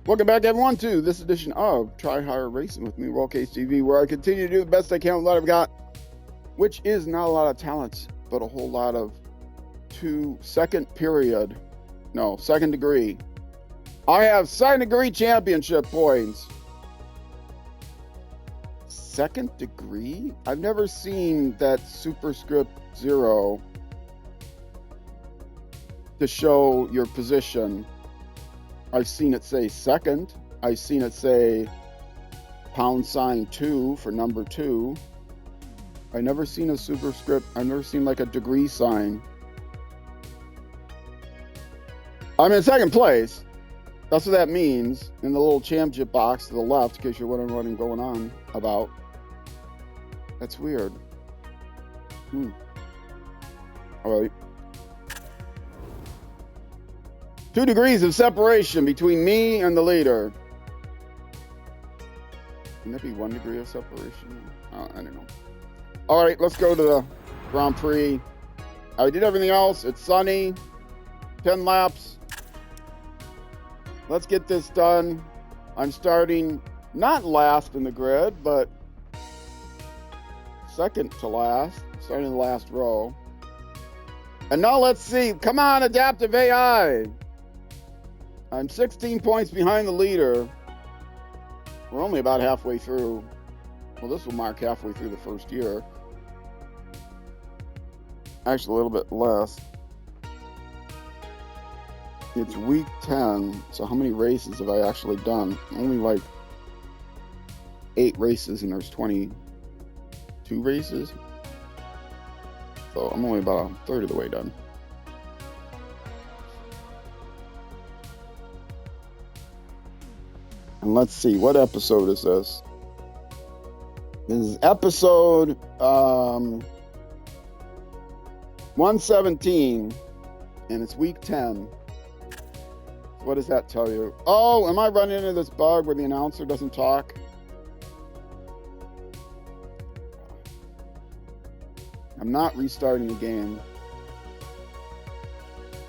Welcome back, everyone, to this edition of Try Hard Racing with me, Roll Case TV, where I continue to do the best I can with what I've got, which is not a lot of talents, but a whole lot of second degree. I have second degree championship points. Second degree? I've never seen that superscript 0 to show your position. I've seen it say second. I've seen it say #2 for number 2. I've never seen a superscript. I've never seen like a degree sign. I'm in second place. That's what that means in the little championship box to the left, because you're wondering what I'm going on about. That's weird. All right. 2 degrees of separation between me and the leader. Can that be 1 degree of separation? I don't know. All right, let's go to the Grand Prix. I did everything else. It's sunny. 10 laps. Let's get this done. I'm starting not last in the grid, but second to last. Starting in the last row. And now let's see. Come on, Adaptive AI. I'm 16 points behind the leader. We're only about halfway through. Well, this will mark halfway through the first year. Actually, a little bit less. It's week 10. So how many races have I actually done? Only like 8 races, and there's 22 races. So I'm only about a third of the way done. And let's see, what episode is this? This is episode 117, and it's week 10. What does that tell you? Oh, am I running into this bug where the announcer doesn't talk? I'm not restarting the game,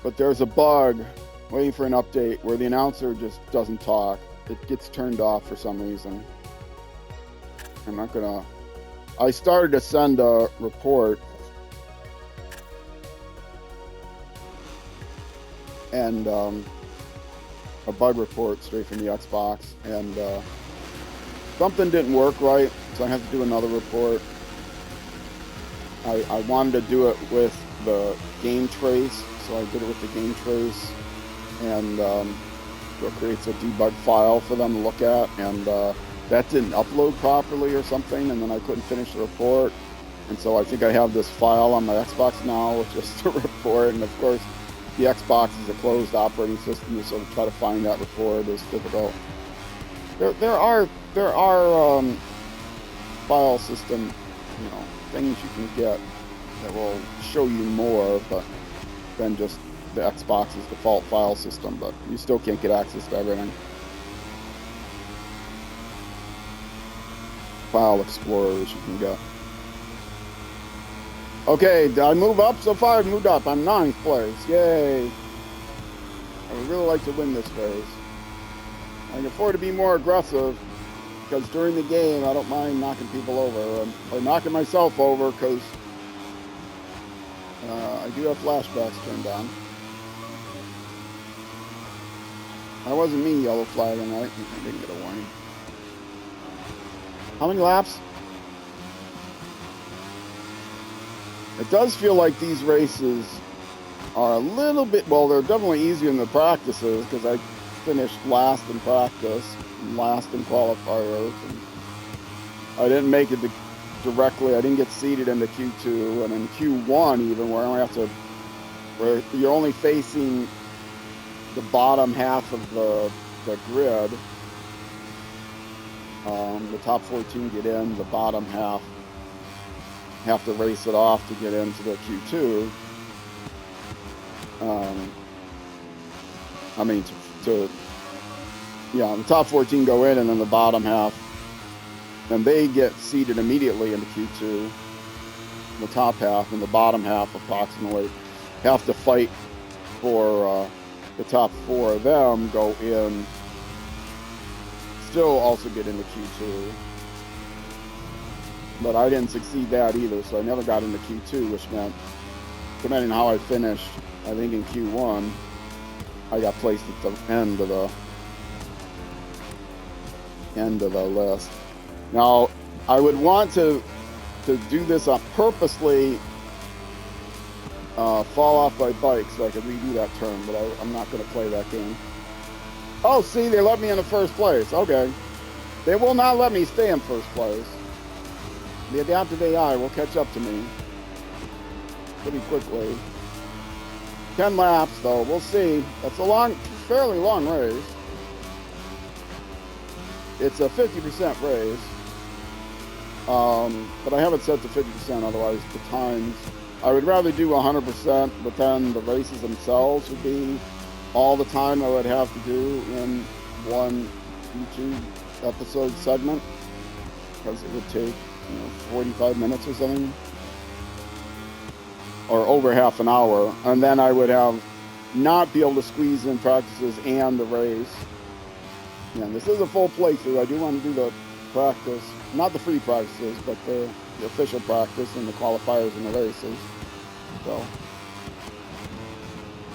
but there's a bug waiting for an update where the announcer just doesn't talk. It gets turned off for some reason. I started to send a report, and a bug report straight from the Xbox, and something didn't work right, so I have to do another report. I wanted to do it with the game trace, so I did it with the game trace, and it creates a debug file for them to look at, and that didn't upload properly or something, and then I couldn't finish the report. And so I think I have this file on my Xbox now with just a report, and of course the Xbox is a closed operating system, so to try to find that report is difficult. There are file system, things you can get that will show you more, but than just the Xbox's default file system, but you still can't get access to everything. File explorers you can get. Okay, did I move up? So far I've moved up. I'm 9th place. Yay. I would really like to win this race. I can afford to be more aggressive, because during the game I don't mind knocking people over, or knocking myself over, because I do have flashbacks turned on. That wasn't me yellow flagging, right? I didn't get a warning. How many laps? It does feel like these races are a little bit, well, they're definitely easier than the practices, because I finished last in practice, and last in qualifiers, and I didn't make it directly. I didn't get seeded into Q2, and in Q1 even, where where you're only facing the bottom half of the grid. The top 14 get in, the bottom half have to race it off to get into the Q2. The top 14 go in, and then the bottom half, and they get seeded immediately into Q2. The top half and the bottom half approximately have to fight for the top 4 of them go in still also get into Q2. But I didn't succeed that either, so I never got into Q2, which meant, depending on how I finished, I think in Q1, I got placed at the end of the list. Now, I would want to do this on purposely fall off my bike so I could redo that turn, but I'm not going to play that game. Oh, see, they let me in the first place. Okay. They will not let me stay in first place. The adaptive AI will catch up to me pretty quickly. 10 laps, though. We'll see. That's a fairly long race. It's a 50% race. But I have it set to 50%, otherwise the times. I would rather do 100%, but then the races themselves would be all the time I would have to do in one YouTube episode segment, because it would take 45 minutes or something, or over half an hour, and then I would not be able to squeeze in practices and the race. And this is a full playthrough. I do want to do the practice, not the free practices, but the official practice and the qualifiers and the races. So,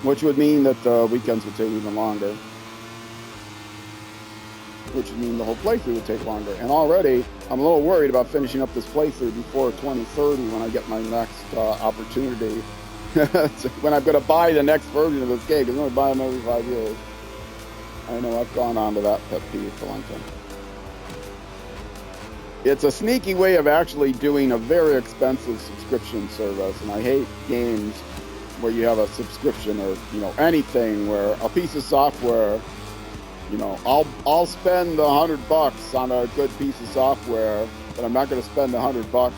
which would mean that the weekends would take even longer. Which would mean the whole playthrough would take longer. And already, I'm a little worried about finishing up this playthrough before 2030 when I get my next opportunity. When I'm going to buy the next version of this game, because I'm going to buy them every 5 years. I know I've gone on to that pet peeve for a long time. It's a sneaky way of actually doing a very expensive subscription service, and I hate games where you have a subscription or anything where a piece of software, I'll spend $100 on a good piece of software, but I'm not going to spend $100 to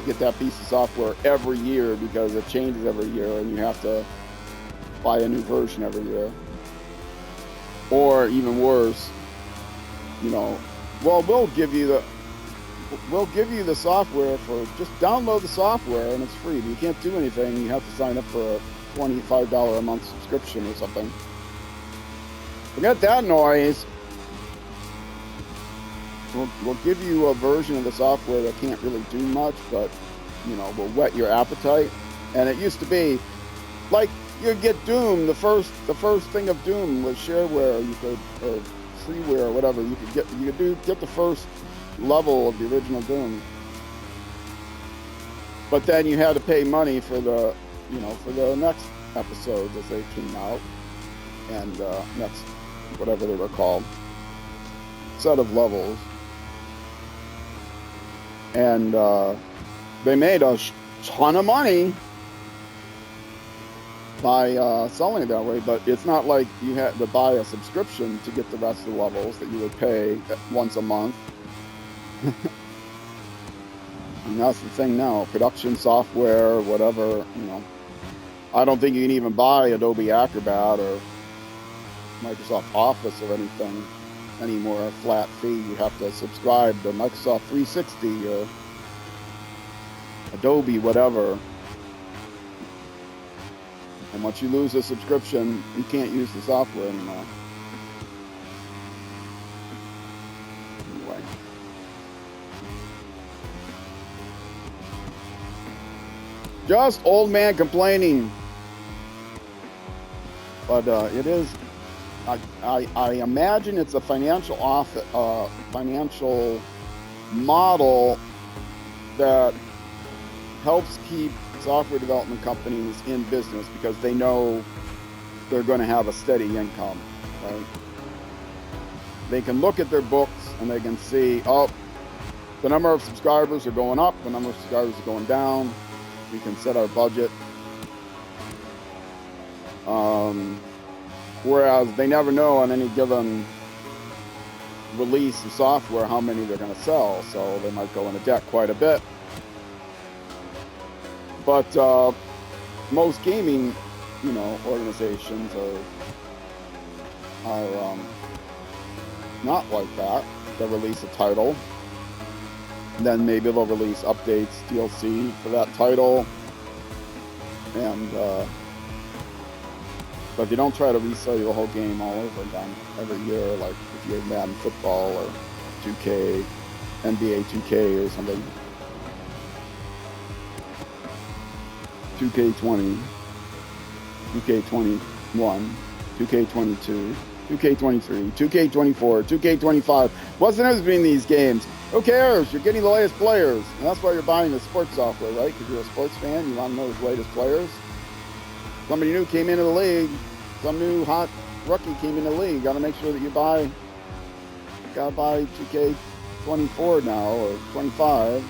get that piece of software every year because it changes every year and you have to buy a new version every year. Or even worse, well, we'll give you the software for, just download the software and it's free. But you can't do anything. You have to sign up for a $25 a month subscription or something. Forget that noise. We'll give you a version of the software that can't really do much, but will whet your appetite. And it used to be like you'd get Doom. The first thing of Doom was shareware. Or freeware or whatever. You could get the first level of the original Doom. But then you had to pay money for the next episodes as they came out, and next whatever they were called, set of levels. And they made a ton of money by selling it that way, but it's not like you had to buy a subscription to get the rest of the levels that you would pay once a month. And that's the thing now. Production software, whatever, I don't think you can even buy Adobe Acrobat or Microsoft Office or anything anymore, a flat fee. You have to subscribe to Microsoft 360 or Adobe, whatever. And once you lose a subscription, you can't use the software anymore. Anyway. Just old man complaining. But it is, I imagine it's a financial model that helps keep software development companies in business because they know they're going to have a steady income, right? They can look at their books and they can see, oh, the number of subscribers are going up, the number of subscribers are going down. We can set our budget. Whereas they never know on any given release of software how many they're going to sell, so they might go into debt quite a bit. But most gaming, organizations are not like that. They'll release a title, then maybe they'll release updates, DLC for that title, and But they don't try to resell you the whole game all over again every year, like if you have Madden Football or 2K, NBA 2K or something. 2K20, 2K21, 2K22, 2K23, 2K24, 2K25. What's the difference between these games? Who cares? You're getting the latest players. And that's why you're buying the sports software, right? Because you're a sports fan. You want to know the latest players. Somebody new came into the league. Some new hot rookie came into the league. You got to make sure that you got to buy 2K24 now or 25.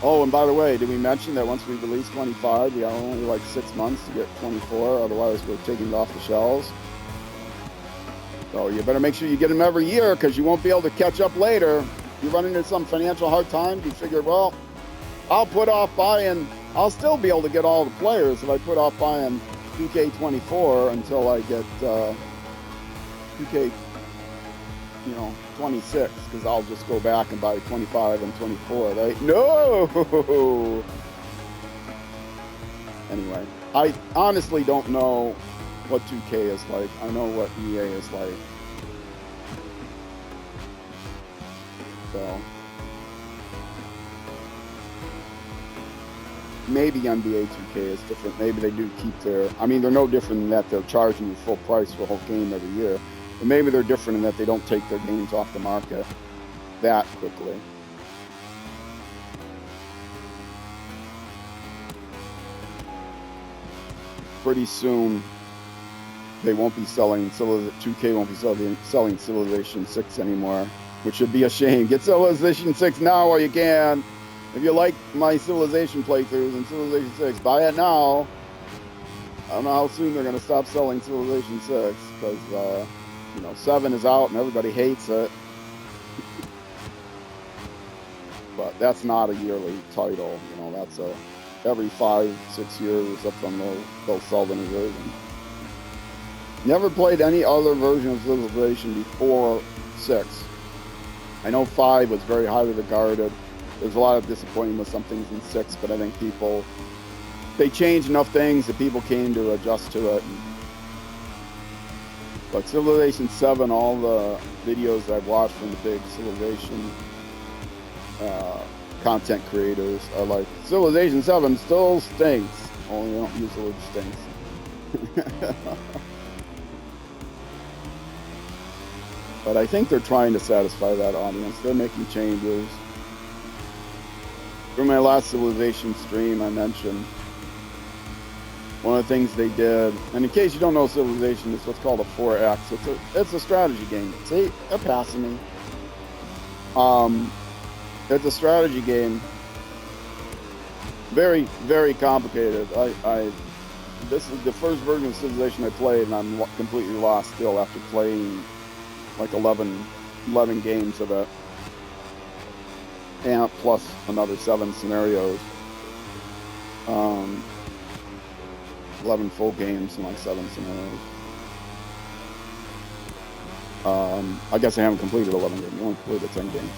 Oh, and by the way, did we mention that once we release 25, we have only like 6 months to get 24, otherwise we're taking it off the shelves. So you better make sure you get them every year because you won't be able to catch up later. You run into some financial hard times, you figure, well, I'll put off buying, I'll still be able to get all the players if I put off buying 2K24 until I get 2K, 26, because I'll just go back and buy 25 and 24, right? No! Anyway, I honestly don't know what 2K is like. I know what EA is like. So maybe NBA 2K is different. Maybe they do keep their, I mean, they're no different in that they're charging you full price for a whole game every year. But maybe they're different in that they don't take their games off the market that quickly. Pretty soon, they won't be selling, 2K won't be selling Civilization 6 anymore, which would be a shame. Get Civilization 6 now while you can. If you like my Civilization playthroughs and Civilization 6, buy it now. I don't know how soon they're going to stop selling Civilization 6, because 7 is out and everybody hates it. But that's not a yearly title, that's every 5-6 years or something they'll sell the new version. Never played any other version of Civilization before 6. I know 5 was very highly regarded. There's a lot of disappointment with some things in 6, but I think they changed enough things that people came to adjust to it. But Civilization 7, all the videos I've watched from the big Civilization content creators are like, Civilization 7 still stinks. Only they don't use the word stinks. But I think they're trying to satisfy that audience. They're making changes. From my last Civilization stream, I mentioned one of the things they did, and in case you don't know Civilization, it's what's called a 4X. It's a strategy game. See, they're passing me. It's a strategy game. Very, very complicated. This is the first version of Civilization I played, and I'm completely lost still after playing like 11 games of it, and plus another 7 scenarios. 11 full games and like 7 scenarios. I guess I haven't completed 11 games. I only completed 10 games.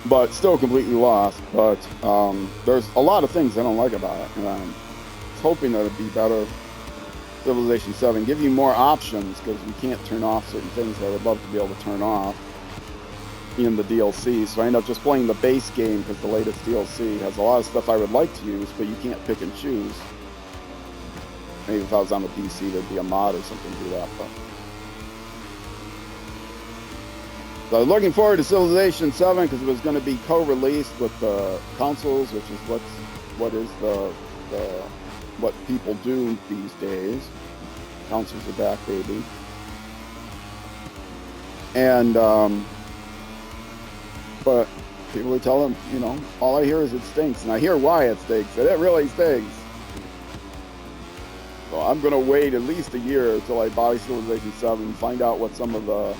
But still completely lost. But there's a lot of things I don't like about it, and I'm hoping that it'd be better. Civilization 7 give you more options, because you can't turn off certain things that I would love to be able to turn off in the DLC. So I end up just playing the base game, because the latest DLC has a lot of stuff I would like to use, but you can't pick and choose. Maybe if I was on the PC, there'd be a mod or something to do that. But so I'm looking forward to Civilization 7, because it was going to be co-released with the consoles, which is what people do these days. Consoles are back, baby. And but people would tell them, all I hear is it stinks, and I hear why it stinks, and it really stinks. So I'm gonna wait at least a year until I buy Civilization 7, find out what some of the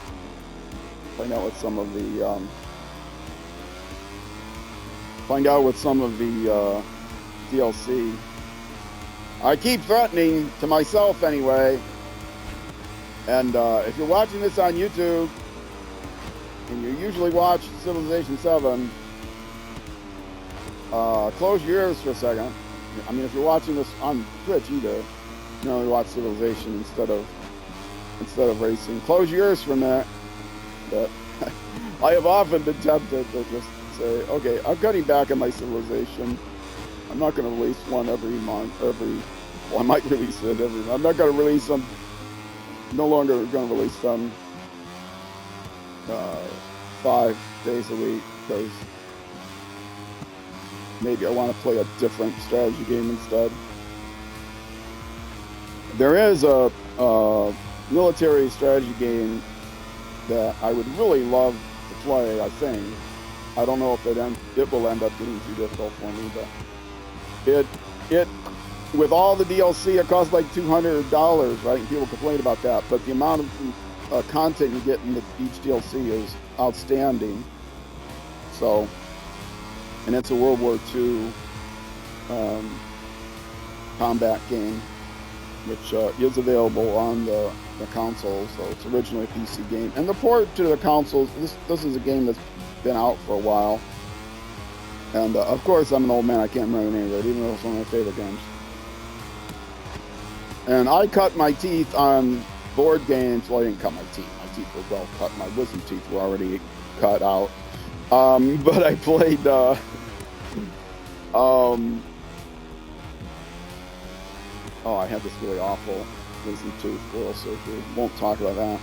DLC. I keep threatening to myself anyway. And if you're watching this on YouTube, and you usually watch Civilization 7, close your ears for a second. I mean, if you're watching this on Twitch, either you watch Civilization instead of racing. Close your ears for a minute. But I have often been tempted to just say, okay, I'm cutting back on my Civilization. I'm not going to release one every month. Well, I might release it every month. I'm not going to release them. No longer going to release them 5 days a week because maybe I want to play a different strategy game instead. There is a military strategy game that I would really love to play, I think. I don't know if it will end up getting too difficult for me, but it with all the DLC, it costs like $200, right? And people complain about that, but the amount of content you get in each DLC is outstanding. So, and it's a World War II combat game, which is available on the console. So it's originally a PC game, and the port to the consoles. This is a game that's been out for a while. And of course, I'm an old man. I can't remember the name of it, even though it's one of my favorite games. And I cut my teeth on board games. Well, I didn't cut my teeth. My teeth were well cut. My wisdom teeth were already cut out. But I played. Oh, I had this really awful wisdom tooth oral surgery. Won't talk about that.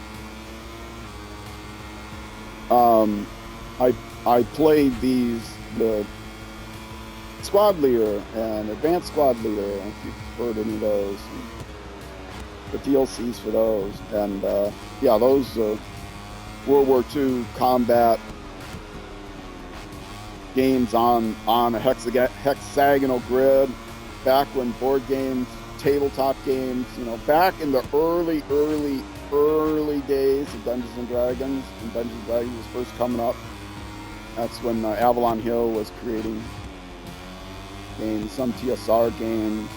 I played the Squad Leader and Advanced Squad Leader, if you've heard any of those, the DLCs for those, and yeah, those World War II combat games on a hexagonal grid, back when board games, tabletop games, back in the early days of Dungeons and Dragons, when Dungeons and Dragons was first coming up. That's when Avalon Hill was creating games, some TSR games,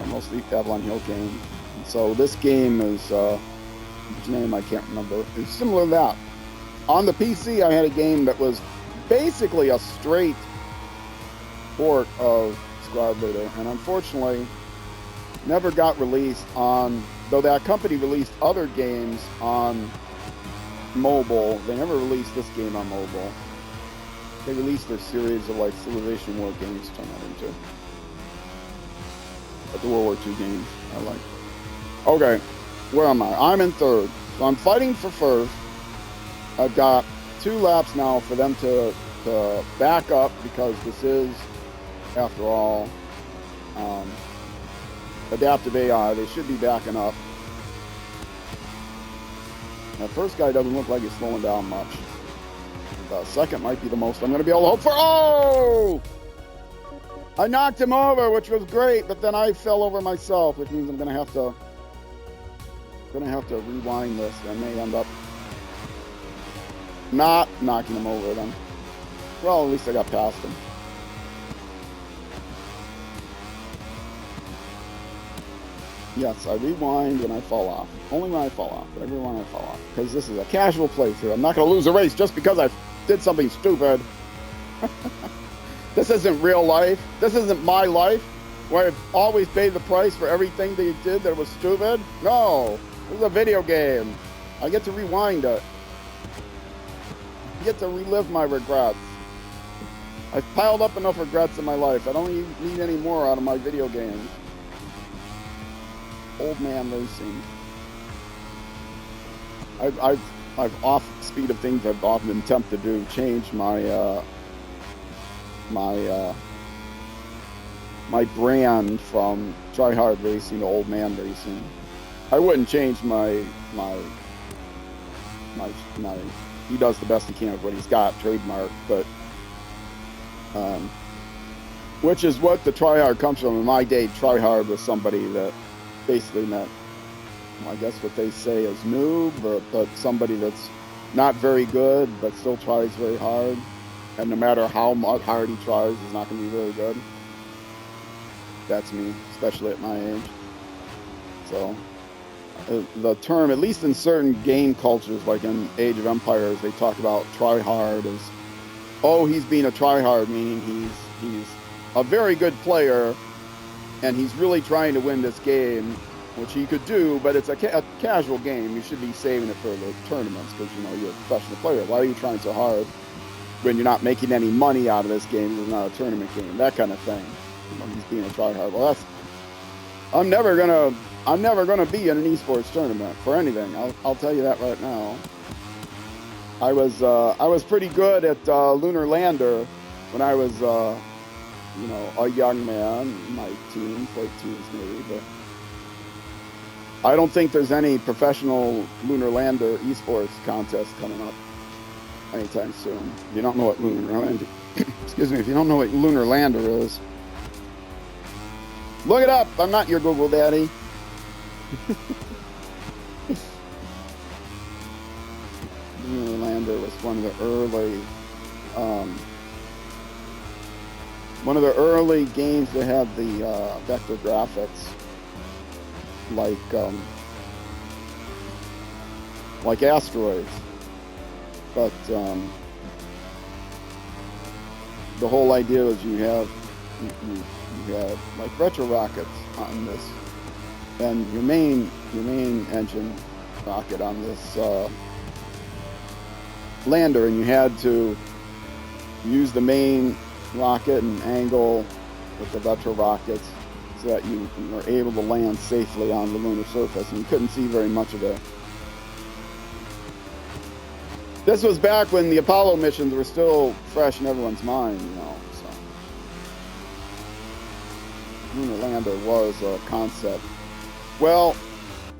mostly Avalon Hill games. And so this game is, which name I can't remember, it's similar to that. On the PC, I had a game that was basically a straight port of Squad Leader, and unfortunately never got released on, though that company released other games on mobile. They never released this game on mobile. They released their series of like Civilization War games to turn that into. But the World War II games I like. Okay, where am I? I'm in third. So I'm fighting for first. I've got 2 laps now for them to back up, because this is, after all, adaptive AI. They should be backing up. The first guy doesn't look like he's slowing down much. The second might be the most I'm going to be able to hope for. Oh! I knocked him over, which was great, but then I fell over myself, which means I'm going to have to rewind this. I may end up not knocking him over then. Well, at least I got past him. Yes, I rewind when I fall off. Only when I fall off, but every when I fall off. Because this is a casual playthrough. I'm not going to lose a race just because I did something stupid. This isn't real life. This isn't my life, where I've always paid the price for everything they did that was stupid. No, this is a video game. I get to rewind it. I get to relive my regrets. I've piled up enough regrets in my life. I don't need any more out of my video games. Old man racing. I've off speed of things I've often been tempted to do, change my my brand from try hard racing to old man racing. I wouldn't change my he does the best he can with what he's got trademark, but which is what the try hard comes from. In my day, try hard was somebody that basically meant, I guess what they say is noob, but somebody that's not very good but still tries very hard, and no matter how much hard he tries, he's not going to be very good. That's me, especially at my age. So the term, at least in certain game cultures, like in Age of Empires, they talk about try hard as, oh, he's being a try hard, meaning he's a very good player and he's really trying to win this game, which he could do, but it's a casual game. You should be saving it for the tournaments because, you know, you're a professional player. Why are you trying so hard when you're not making any money out of this game? It's not a tournament game, that kind of thing. You know, he's being a tryhard. Well, I'm never gonna be in an esports tournament for anything. I'll tell you that right now. I was pretty good at Lunar Lander when I was you know, a young man. My teens, late teens maybe, but I don't think there's any professional Lunar Lander esports contest coming up anytime soon. If you don't know what Lunar Lander, excuse me, if you don't know what Lunar Lander is, look it up. I'm not your Google daddy. Lunar Lander was one of the early games that had the vector graphics, like asteroids, but the whole idea is you have like retro rockets on this, and your main engine rocket on this lander, and you had to use the main rocket and angle with the retro rockets so that you were able to land safely on the lunar surface, and you couldn't see very much of it. This was back when the Apollo missions were still fresh in everyone's mind, you know, so Lunar Lander was a concept. Well,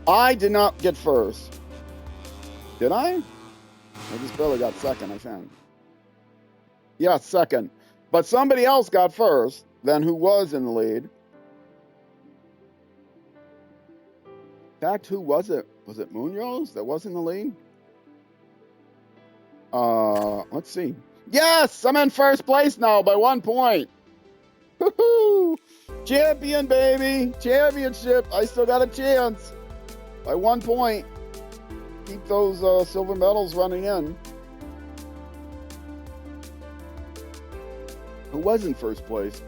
I did not get first. Did I? I just barely got second, I think. Yeah, second. But somebody else got first, then who was in the lead. In fact, who was it? Was it Munoz that was in the lead? Let's see. Yes, I'm in first place now by 1 point. Woohoo! Champion, baby! Championship! I still got a chance by 1 point. Keep those silver medals running in. Who was in first place?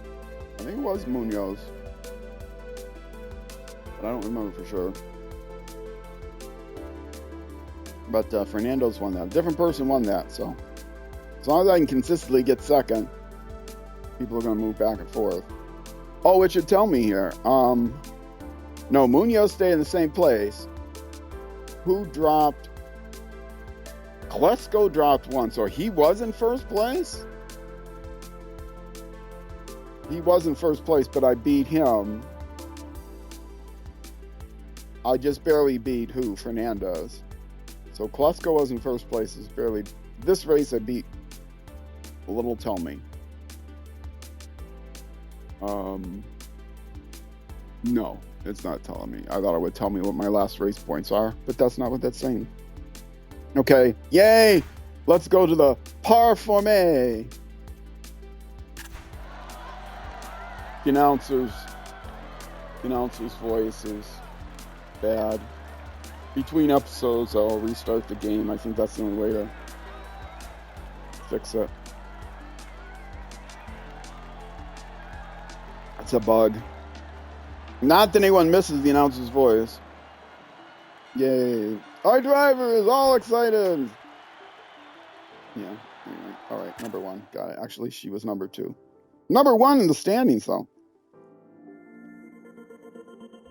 I think it was Munoz, but I don't remember for sure. But Fernando's won that. A different person won that, so as long as I can consistently get second, people are going to move back and forth. Oh, it should tell me here. No, Munoz stayed in the same place. Who dropped? Klesko dropped one, so he was in first place? He was in first place, but I beat him. I just barely beat who? Fernandez. So Klesko was in first place. Is barely. This race I beat. A little tell me. No, it's not telling me. I thought it would tell me what my last race points are, but that's not what that's saying. Okay, yay! Let's go to the Parforme. The announcer's voice is bad. Between episodes, I'll restart the game. I think that's the only way to fix it. It's a bug. Not that anyone misses the announcer's voice. Yay. Our driver is all excited. Yeah, anyway. All right, number one. Got it. Actually, she was number two. Number one in the standings, though.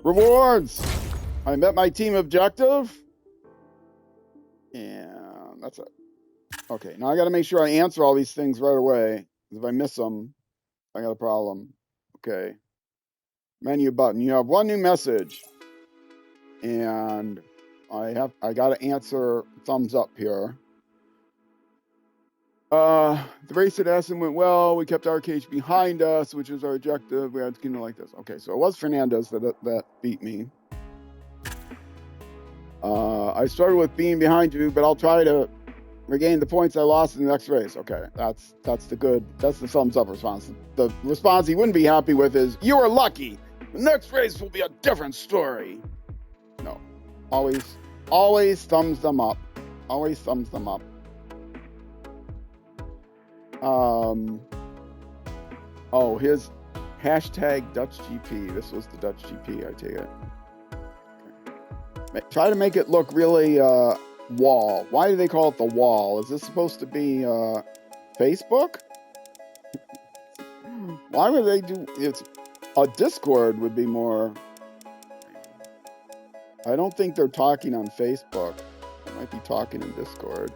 Rewards. I met my team objective. And that's it. Okay, now I got to make sure I answer all these things right away. If I miss them, I got a problem. Okay. Menu button. You have one new message. And I got to answer thumbs up here. The race at Essen went well. We kept our cage behind us, which is our objective. We had to continue like this. Okay, so it was Fernandez that beat me. I started with being behind you, but I'll try to regain the points I lost in the next race. Okay, that's the thumbs up response. The response he wouldn't be happy with is, you were lucky. The next race will be a different story. No, always thumbs them up. Always thumbs them up. Oh, Hashtag Dutch GP. This was the Dutch GP, I take it. Okay. Try to make it look really wall. Why do they call it the wall? Is this supposed to be Facebook? Why would they do it's a Discord would be more. I don't think they're talking on Facebook. They might be talking in Discord.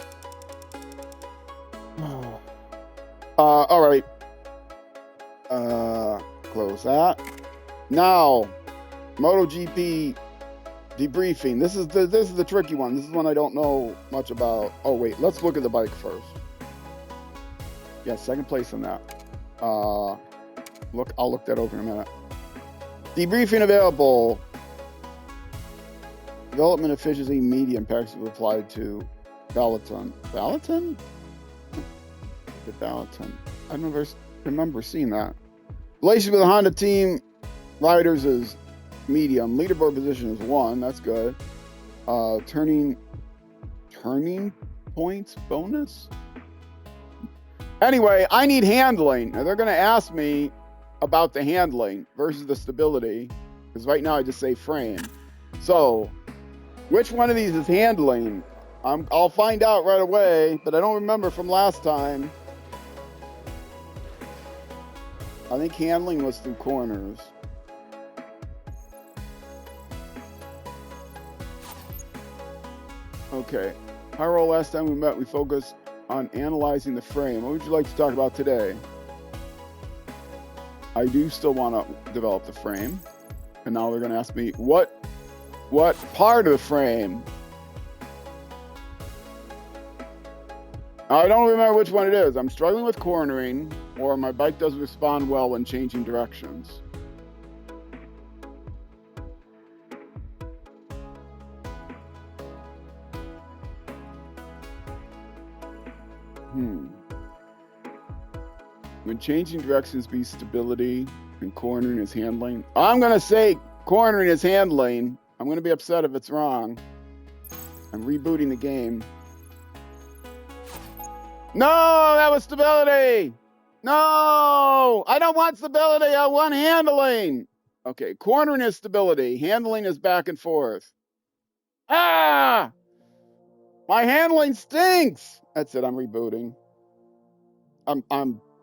All right. Close that. Now, MotoGP debriefing. This is the tricky one. This is one I don't know much about. Oh wait, let's look at the bike first. Yeah, second place in that. I'll look that over in a minute. Debriefing available. Development efficiency medium packages applied to Peloton. Peloton? The Peloton. I never remember seeing that. Relationship with the Honda team riders is medium. Leaderboard position is 1. That's good. Turning points bonus. Anyway, I need handling. Now they're going to ask me about the handling versus the stability, because right now I just say frame. So, which one of these is handling? I'll find out right away, but I don't remember from last time. I think handling was through corners. Okay. Harold, last time we met, we focused on analyzing the frame. What would you like to talk about today? I do still want to develop the frame. And now they're going to ask me, what part of the frame? I don't remember which one it is. I'm struggling with cornering, or my bike doesn't respond well when changing directions. When changing directions be stability and cornering is handling. I'm going to say cornering is handling. I'm going to be upset if it's wrong. I'm rebooting the game. No, that was stability. No, I don't want stability. I want handling. Okay, cornering is stability. Handling is back and forth. Ah, my handling stinks. That's it. I'm rebooting.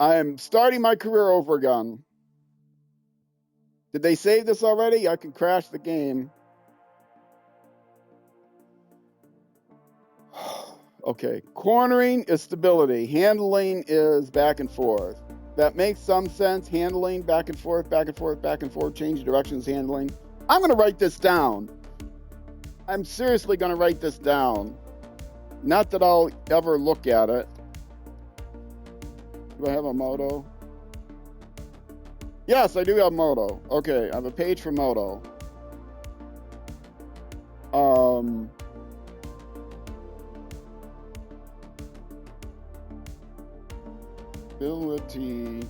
I'm starting my career over again. Did they save this already? I can crash the game. Okay, cornering is stability. Handling is back and forth. That makes some sense. Handling, back and forth, back and forth, back and forth. Change directions, handling. I'm going to write this down. I'm seriously going to write this down. Not that I'll ever look at it. Do I have a Moto? Yes, I do have Moto. Okay, I have a page for Moto. Stability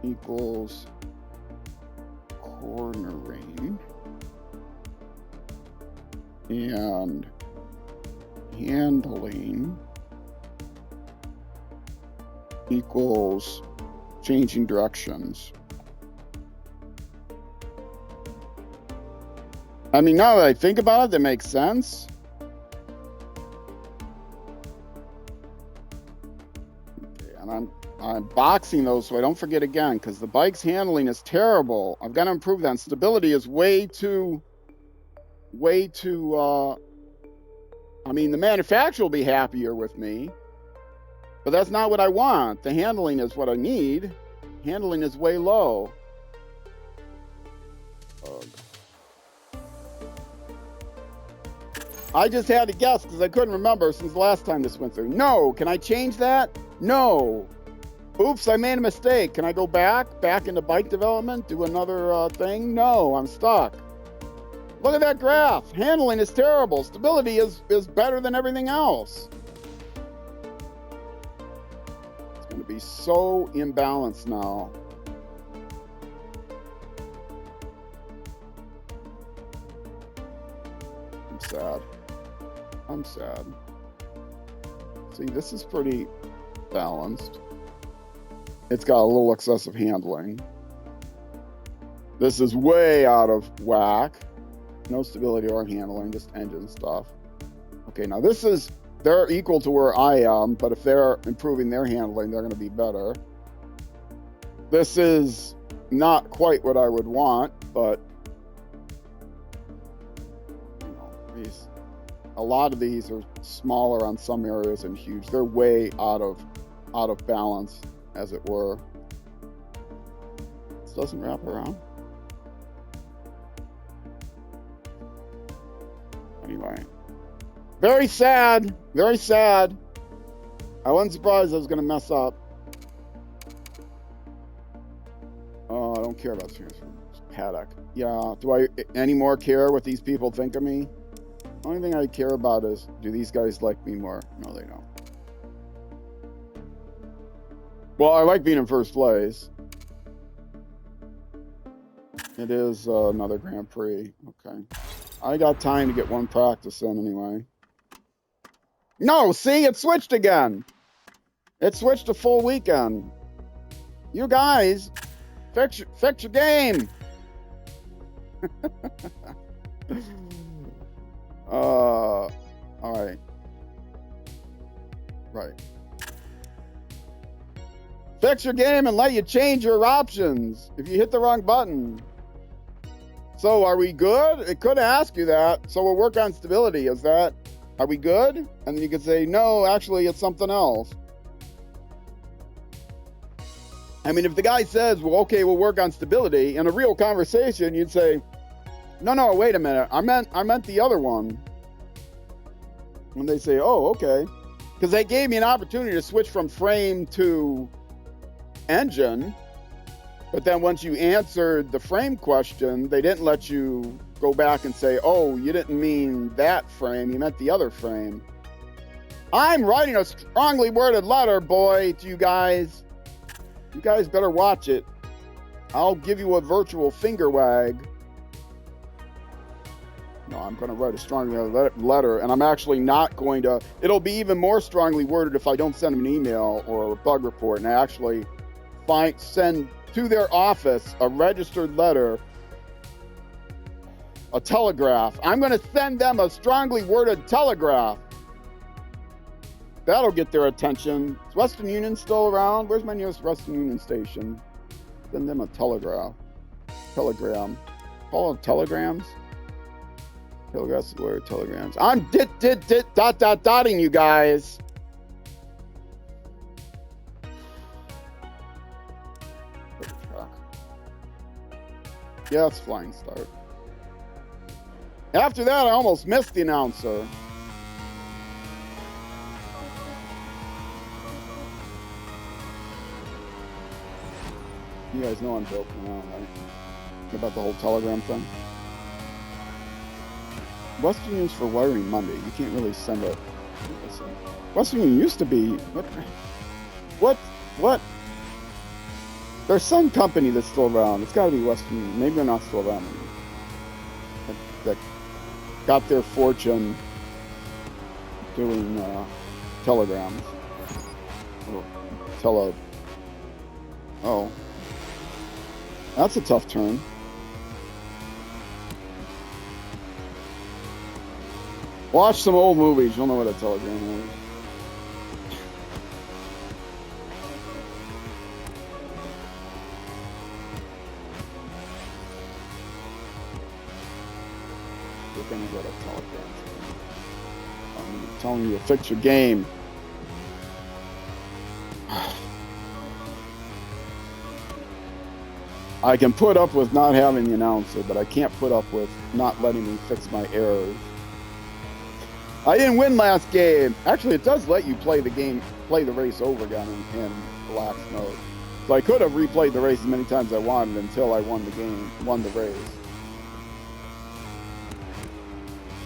equals cornering and handling equals changing directions. I mean, now that I think about it, that makes sense. Okay, and I'm boxing those so I don't forget again, because the bike's handling is terrible. I've got to improve that. And stability is way too, I mean, the manufacturer will be happier with me, but that's not what I want. The handling is what I need. Handling is way low. I just had to guess because I couldn't remember since the last time this went through. No, can I change that? No. Oops, I made a mistake. Can I go back into bike development, do another thing? No, I'm stuck. Look at that graph. Handling is terrible. Stability is better than everything else. It's going to be so imbalanced now. I'm sad. I'm sad. See, this is pretty balanced. It's got a little excessive handling. This is way out of whack. No stability or handling, just engine stuff. Okay, now this is, they're equal to where I am, but if they're improving their handling, they're going to be better. This is not quite what I would want, but you know, a lot of these are smaller on some areas and huge. They're way out of balance, as it were. This doesn't wrap around. Anyway, very sad, very sad. I wasn't surprised I was going to mess up. Oh, I don't care about transfer. Paddock. Yeah, do I any more care what these people think of me? The only thing I care about is, do these guys like me more? No, they don't. Well, I like being in first place. It is another Grand Prix. Okay. I got time to get one practice in anyway. No, see, it switched again. It switched to full weekend. You guys, fix your game. All right. Right. Fix your game and let you change your options if you hit the wrong button. So are we good? It could ask you that. So we'll work on stability. Is that, are we good? And then you could say, no, actually it's something else. I mean, if the guy says, well, okay, we'll work on stability, in a real conversation, you'd say, no, wait a minute. I meant the other one. And they say, oh, okay. Because they gave me an opportunity to switch from frame to engine. But then once you answered the frame question, they didn't let you go back and say, oh, you didn't mean that frame, you meant the other frame. I'm writing a strongly worded letter, boy, to you guys. You guys better watch it. I'll give you a virtual finger wag. No, I'm going to write a strongly worded letter, and I'm actually not going to. It'll be even more strongly worded if I don't send them an email or a bug report, and I actually send to their office a registered letter, a telegraph. I'm going to send them a strongly worded telegraph. That'll get their attention. Is Western Union still around? Where's my nearest Western Union station? Send them a telegram. Call them telegrams. Telegraphs is the word, telegrams. I'm dotting you guys. Yeah, it's flying start. After that, I almost missed the announcer. You guys know I'm joking around, right? About the whole telegram thing. Western Union's for wiring Monday. You can't really send it. Western Union used to be... What? There's some company that's still around. It's got to be Western Union. Maybe they're not still around anymore. That got their fortune doing telegrams. Oh. That's a tough turn. Watch some old movies. You'll know what a telegram is. What a telegram is. I'm telling you to fix your game. I can put up with not having the announcer, but I can't put up with not letting me fix my errors. I didn't win last game. Actually, it does let you play the game, play the race over again in relaxed mode. So I could have replayed the race as many times as I wanted until I won the race.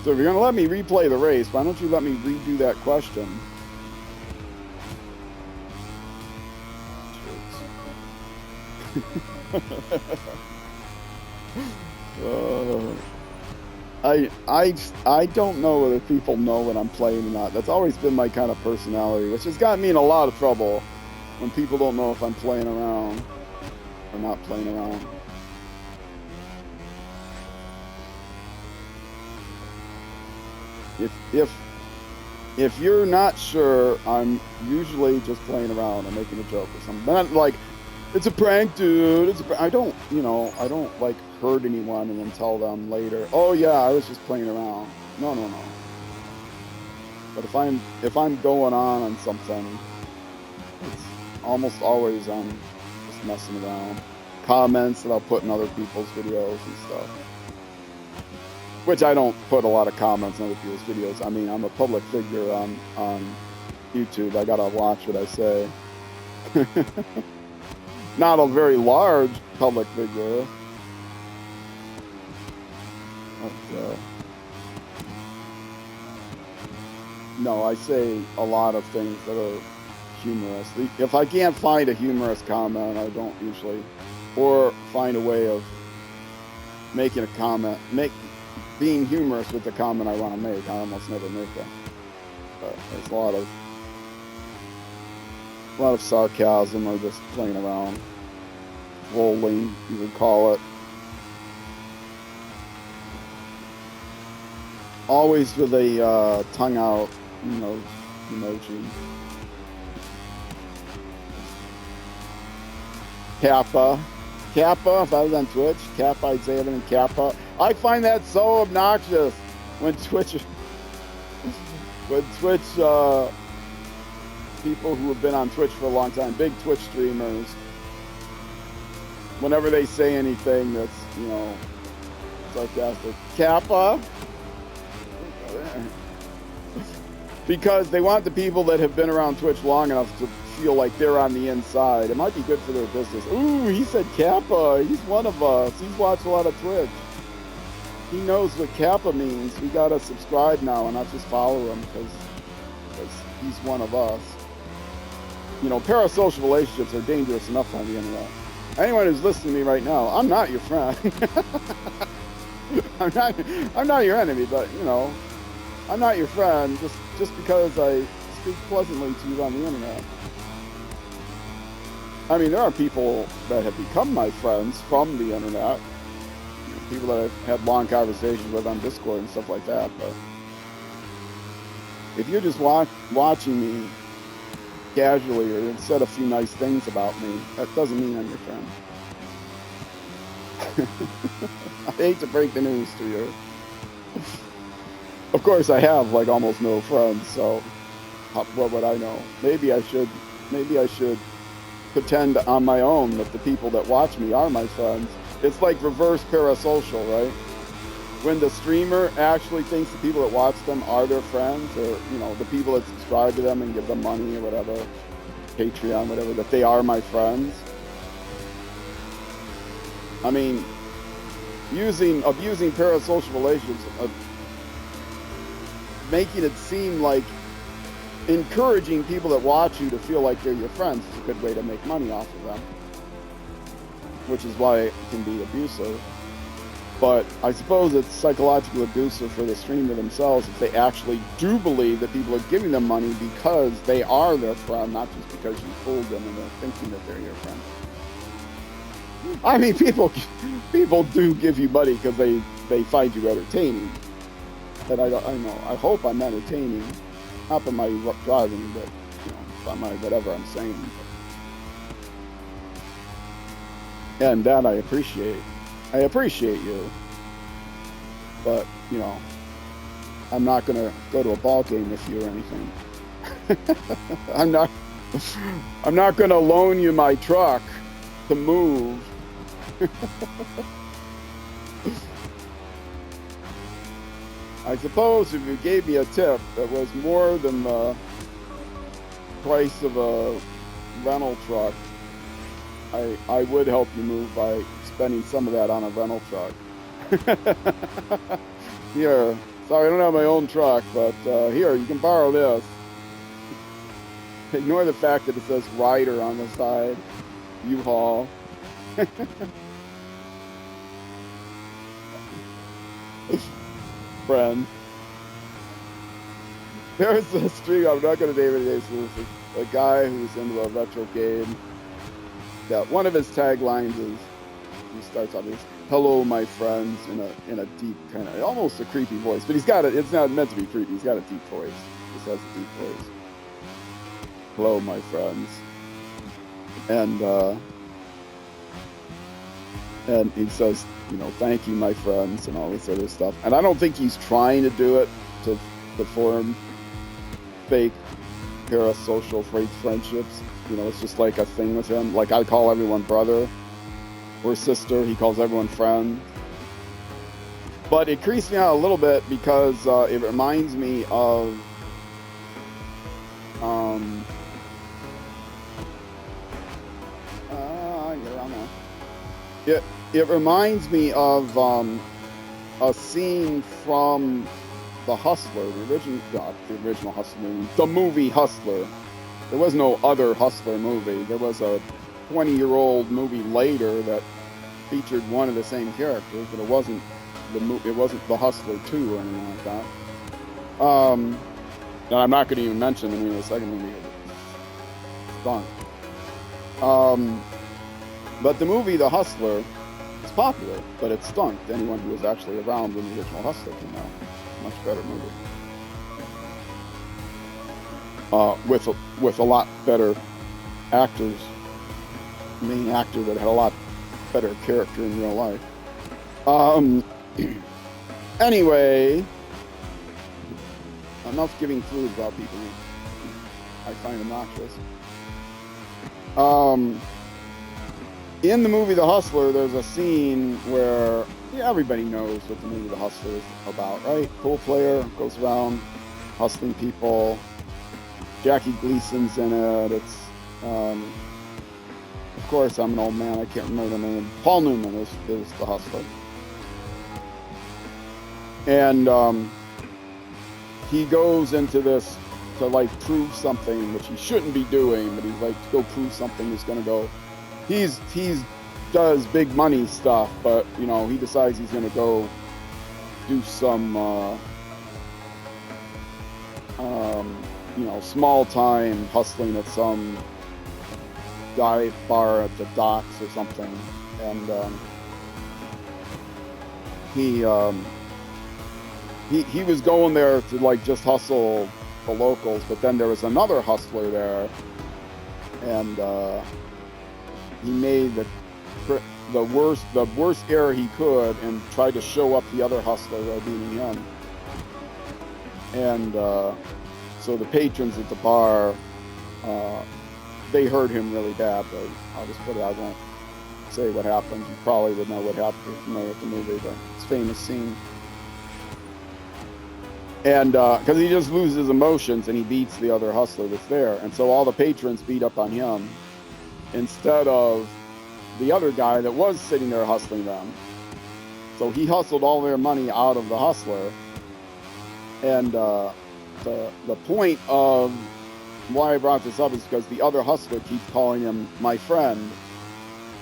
So if you're going to let me replay the race, why don't you let me redo that question? I don't know whether people know when I'm playing or not. That's always been my kind of personality, which has gotten me in a lot of trouble when people don't know if I'm playing around or not playing around. if you're not sure, I'm usually just playing around or making a joke or something. Not like, it's a prank, dude. I don't, I don't like hurt anyone and then tell them later, oh yeah, I was just playing around. No. But if I'm going on something, it's almost always I'm just messing around. Comments that I'll put in other people's videos and stuff. Which I don't put a lot of comments on other people's videos. I mean, I'm a public figure on YouTube. I gotta watch what I say. Not a very large public figure. But, no, I say a lot of things that are humorous. If I can't find a humorous comment, I don't usually, or find a way of making a comment, being humorous with the comment I want to make. I almost never make it. But there's a lot of sarcasm or just playing around, rolling, you would call it. Always with a tongue out, emoji. Kappa, if I was on Twitch, Kappa, I'd say it in Kappa. I find that so obnoxious when Twitch people who have been on Twitch for a long time, big Twitch streamers, whenever they say anything that's, sarcastic, Kappa, because they want the people that have been around Twitch long enough to feel like they're on the inside. It might be good for their business. Ooh, he said Kappa. He's one of us. He's watched a lot of Twitch. He knows what Kappa means. We gotta subscribe now and not just follow him because he's one of us. Parasocial relationships are dangerous enough on the internet. Anyone who's listening to me right now, I'm not your friend. I'm not your enemy, but I'm not your friend just because I speak pleasantly to you on the internet. I mean, there are people that have become my friends from the internet, people that I've had long conversations with on Discord and stuff like that, but if you're just watching me casually or said a few nice things about me, that doesn't mean I'm your friend. I hate to break the news to you. Of course, I have almost no friends, so what would I know? Maybe I should pretend on my own that the people that watch me are my friends. It's like reverse parasocial, right? When the streamer actually thinks the people that watch them are their friends, or the people that subscribe to them and give them money or whatever, Patreon, whatever, that they are my friends. I mean, abusing parasocial relationships, making it seem like encouraging people that watch you to feel like they're your friends is a good way to make money off of them, which is why it can be abusive. But I suppose it's psychologically abusive for the streamer themselves if they actually do believe that people are giving them money because they are their friend, not just because you fooled them and they're thinking that they're your friend. I mean, people do give you money because they find you entertaining. But I hope I'm entertaining. Not by my driving, but by my whatever I'm saying. And that I appreciate. I appreciate you. But, I'm not going to go to a ball game with you or anything. I'm not going to loan you my truck to move. I suppose if you gave me a tip that was more than the price of a rental truck, I would help you move by spending some of that on a rental truck. Here, sorry, I don't have my own truck, but here, you can borrow this. Ignore the fact that it says Rider on the side, U-Haul. Friend. There's a stream, I'm not going to name any names, a guy who's into a retro game that one of his taglines is, he starts off, "Hello, my friends," in a deep kind of almost a creepy voice, but he's got it. It's not meant to be creepy. He's got a deep voice. He just has a deep voice. "Hello, my friends," and he says, "Thank you, my friends," and all this other stuff. And I don't think he's trying to do it to form fake parasocial fake friendships. It's just like a thing with him. Like I call everyone brother or sister. He calls everyone friend. But it creeps me out a little bit because it reminds me of It reminds me of a scene from The Hustler, the original Hustler movie, the movie Hustler. There was no other Hustler movie. There was a 20-year-old movie later that featured one of the same characters, but it wasn't The Hustler 2 or anything like that. And I'm not going to even mention the name of the second movie. It's done. But the movie The Hustler is popular, but it stunk to anyone who was actually around when the original Hustler came out. Much better movie. With a lot better actors. Main actor that had a lot better character in real life. Anyway, enough giving clues about people I find obnoxious. In the movie The Hustler, there's a scene where everybody knows what the movie The Hustler is about, right? Pool player goes around hustling people. Jackie Gleason's in it. It's of course, I'm an old man. I can't remember the name. Paul Newman is the hustler. And he goes into this to prove something which he shouldn't be doing, but he's to go prove something. He's gonna go. He's does big money stuff, but he decides he's gonna go do some small time hustling at some dive bar at the docks or something, and he was going there to just hustle the locals, but then there was another hustler there, and he made the worst error he could and tried to show up the other hustler by beating him. And so the patrons at the bar, they hurt him really bad. But I'll just put it, I won't say what happened. You probably would know what happened if you know what the movie, it's a famous scene. And because he just loses emotions and he beats the other hustler that's there. And so all the patrons beat up on him instead of the other guy that was sitting there hustling them. So he hustled all their money out of the hustler. And the point of why I brought this up is because the other hustler keeps calling him my friend.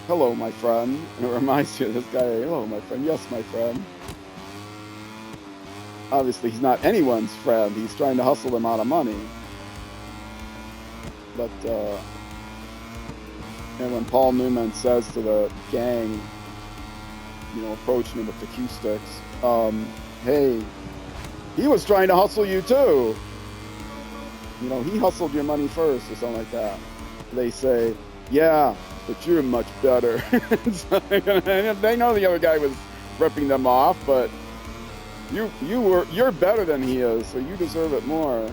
"Hello, my friend." And it reminds you of this guy. "Hello, my friend." "Yes, my friend." Obviously, he's not anyone's friend. He's trying to hustle them out of money. But, and when Paul Newman says to the gang, approaching him with the cue sticks, "Hey, he was trying to hustle you too. He hustled your money first," or something like that. They say, "Yeah, but you're much better." They know the other guy was ripping them off, but you're better than he is, so you deserve it more.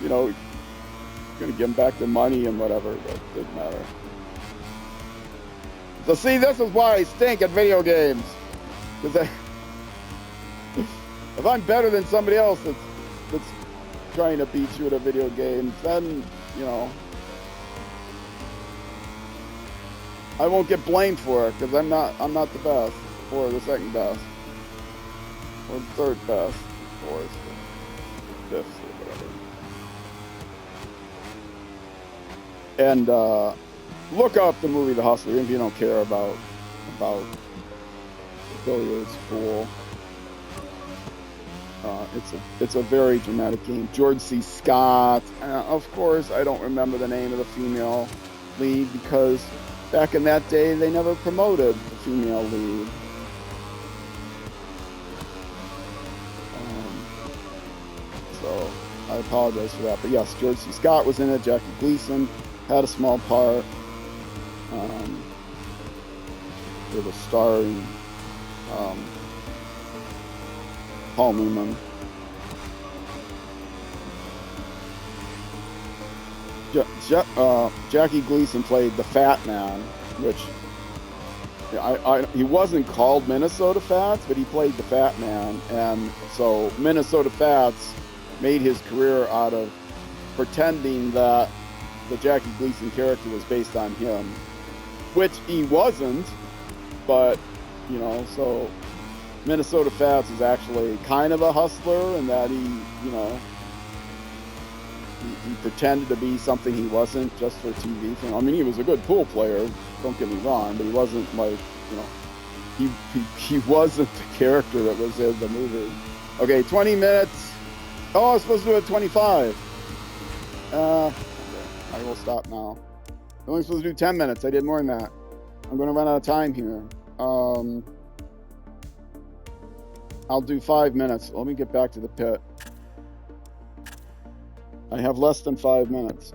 You're gonna give him back the money and whatever, but it didn't matter. So see, this is why I stink at video games. Because if I'm better than somebody else that's trying to beat you at a video game, then I won't get blamed for it because I'm not the best, or the second best, or the third best, or the fifth, or whatever. And look up the movie The Hustler if you don't care about billiards, pool. It's a very dramatic game. George C. Scott. Of course, I don't remember the name of the female lead because back in that day, they never promoted the female lead. So I apologize for that. But yes, George C. Scott was in it. Jackie Gleason had a small part. It was starring Paul Newman. Jackie Gleason played the Fat Man, which he wasn't called Minnesota Fats, but he played the Fat Man. And so Minnesota Fats made his career out of pretending that the Jackie Gleason character was based on him, which he wasn't. But, you know, so Minnesota Fats is actually kind of a hustler in that he, you know, he pretended to be something he wasn't just for TV. I mean, he was a good pool player, don't get me wrong, but he wasn't like, you know, he wasn't the character that was in the movie. Okay, 20 minutes. Oh, I was supposed to do it 25. Okay, I will stop now. I'm only supposed to do 10 minutes. I did more than that. I'm going to run out of time here. I'll do 5 minutes. Let me get back to the pit. I have less than 5 minutes.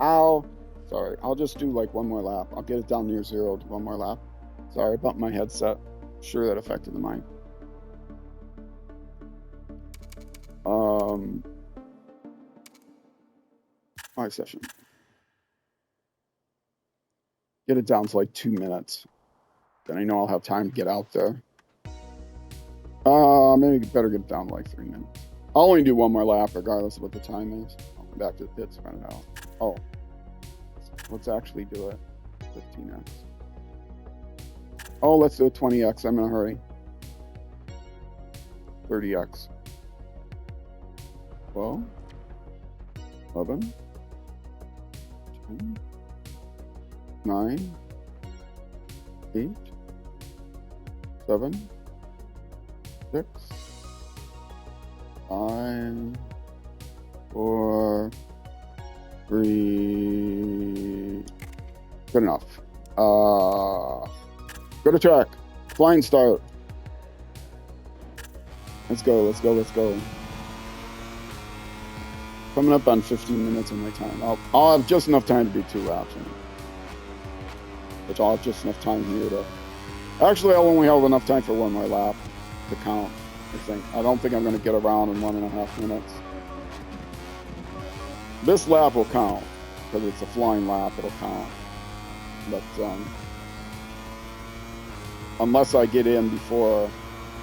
Ow. Sorry. I'll just do like one more lap. I'll get it down near zero to one more lap. Sorry, I bumped my headset. Sure, that affected the mic. My session. Get it down to like 2 minutes. Then I know I'll have time to get out there. Maybe better get it down to like 3 minutes. I'll only do one more lap regardless of what the time is. I'll come back to the pits, run it out. Oh, let's actually do it. 15x. Oh, let's do a 20x. I'm in a hurry. 30x. 12, 11, 10, 9, 8, 7, 6, 5, 4, 3. Good enough. Go to track. Flying start. Let's go, let's go, let's go. Coming up on 15 minutes of my time. I'll have just enough time to do 2 laps. Which I'll have just enough time here to... Actually, I'll only have enough time for one more lap to count, I think. I don't think I'm going to get around in 1.5 minutes. This lap will count, because it's a flying lap, it'll count. But, unless I get in before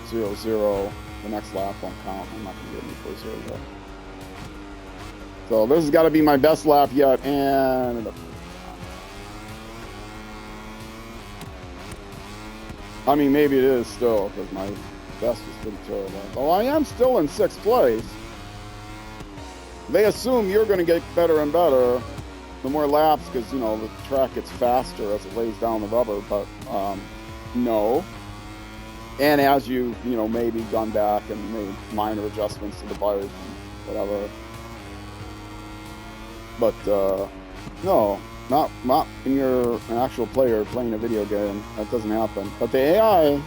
0-0, the next lap won't count. I'm not going to get in before 0-0. So this has got to be my best lap yet, and... I mean, maybe it is still, because my best is pretty terrible. Well, I am still in 6th place. They assume you're going to get better and better the more laps, because, you know, the track gets faster as it lays down the rubber, but no. And as you know, maybe gone back and made minor adjustments to the bike and whatever. But, no. Not when you're an actual player playing a video game. That doesn't happen. But the AI,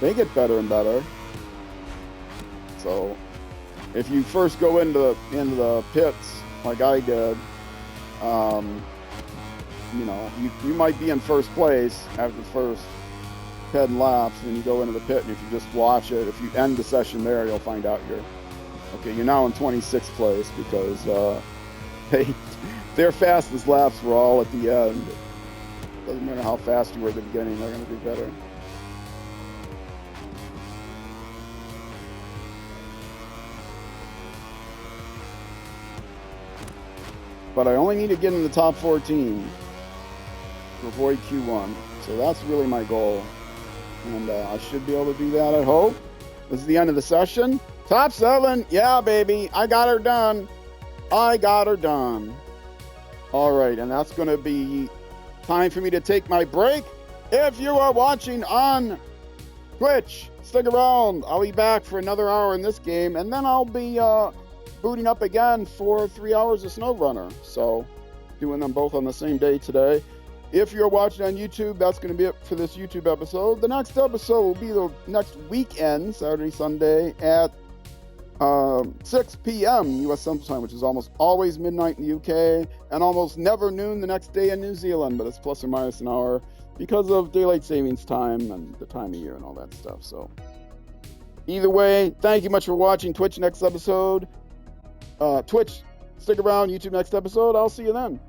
they get better and better. So if you first go into the pits like I did, you know, you might be in first place after the first 10 laps, and you go into the pit, and if you just watch it, if you end the session there, you'll find out you're now in 26th place, because their fastest laps were all at the end. Doesn't matter how fast you were at the beginning, they're going to do better. But I only need to get in the top 14 to avoid Q1. So that's really my goal. And I should be able to do that, I hope. This is the end of the session. Top 7. Yeah, baby. I got her done. I got her done. All right, and that's going to be time for me to take my break. If you are watching on Twitch, stick around. I'll be back for another hour in this game, and then I'll be booting up again for 3 hours of SnowRunner. So doing them both on the same day today. If you're watching on YouTube, that's going to be it for this YouTube episode. The next episode will be the next weekend, Saturday, Sunday, at 6 p.m. U.S. Central Time, which is almost always midnight in the UK, and almost never noon the next day in New Zealand, but it's plus or minus an hour because of daylight savings time and the time of year and all that stuff. So either way, thank you much for watching. Twitch next episode. Twitch, stick around. YouTube next episode. I'll see you then.